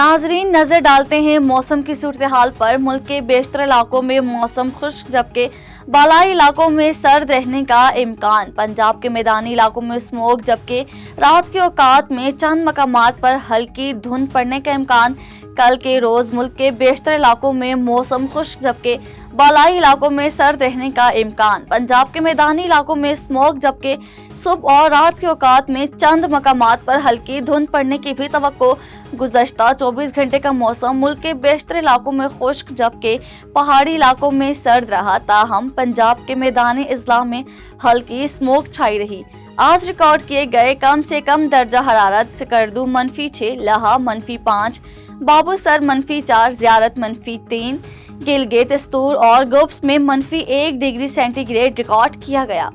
नाजरीन, नजर डालते हैं मौसम की सूरत-ए-हाल पर। मुल्क के बेशतर इलाकों में मौसम खुश्क, जबकि बालाई इलाकों में सर्द रहने का इम्कान। पंजाब के मैदानी इलाकों में स्मोक, जबकि रात के औकात में चंद मकामात पर हल्की धुंध पड़ने का इम्कान। कल के रोज मुल्क के बेशतर इलाकों में मौसम खुश्क, जबकि बालाई इलाकों में सर्द रहने का इम्कान। पंजाब के मैदानी इलाकों में स्मोक, जबकि सुबह और रात के औकात में चंद मकामात पर हल्की धुंध पड़ने की भी तवक्को। गुज़श्ता 24 घंटे का मौसम मुल्क के बेशतर इलाकों में खुश्क, जबकि पहाड़ी इलाकों में सर्द रहा। ताहम पंजाब के मैदानी अजला में हल्की स्मोक छाई रही। आज रिकॉर्ड किए गए कम से कम दर्जा हरारत सिकरदू -6, लाहा -5, बाबूसर -4, ज़ियारत -3, गिलगित, स्तूर और गुब्स में -1 डिग्री सेंटीग्रेड रिकॉर्ड किया गया।